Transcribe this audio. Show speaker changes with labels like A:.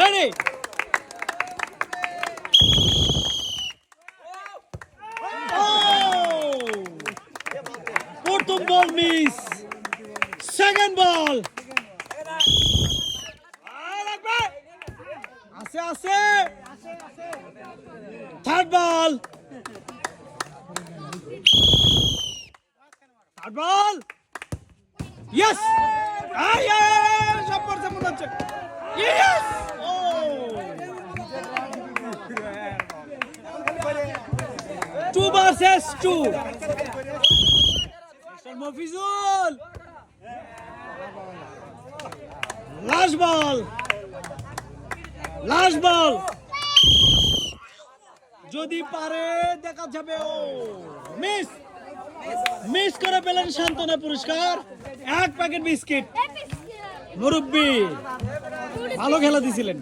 A: Ready? Oh! প্রথম ball miss, second ball আছে আছে, third ball, third ball, yes, সব পড়ছে মনে হচ্ছে, ইয়েস, ও two versus two, Mofizul, last ball, last ball, যদি পারে দেখা যাবে, ও মিস, মিস করে পেলেন সান্ত্বনা পুরস্কার, এক প্যাকেট বিস্কিট। মুরব্বি ভালো খেলা দিছিলেন।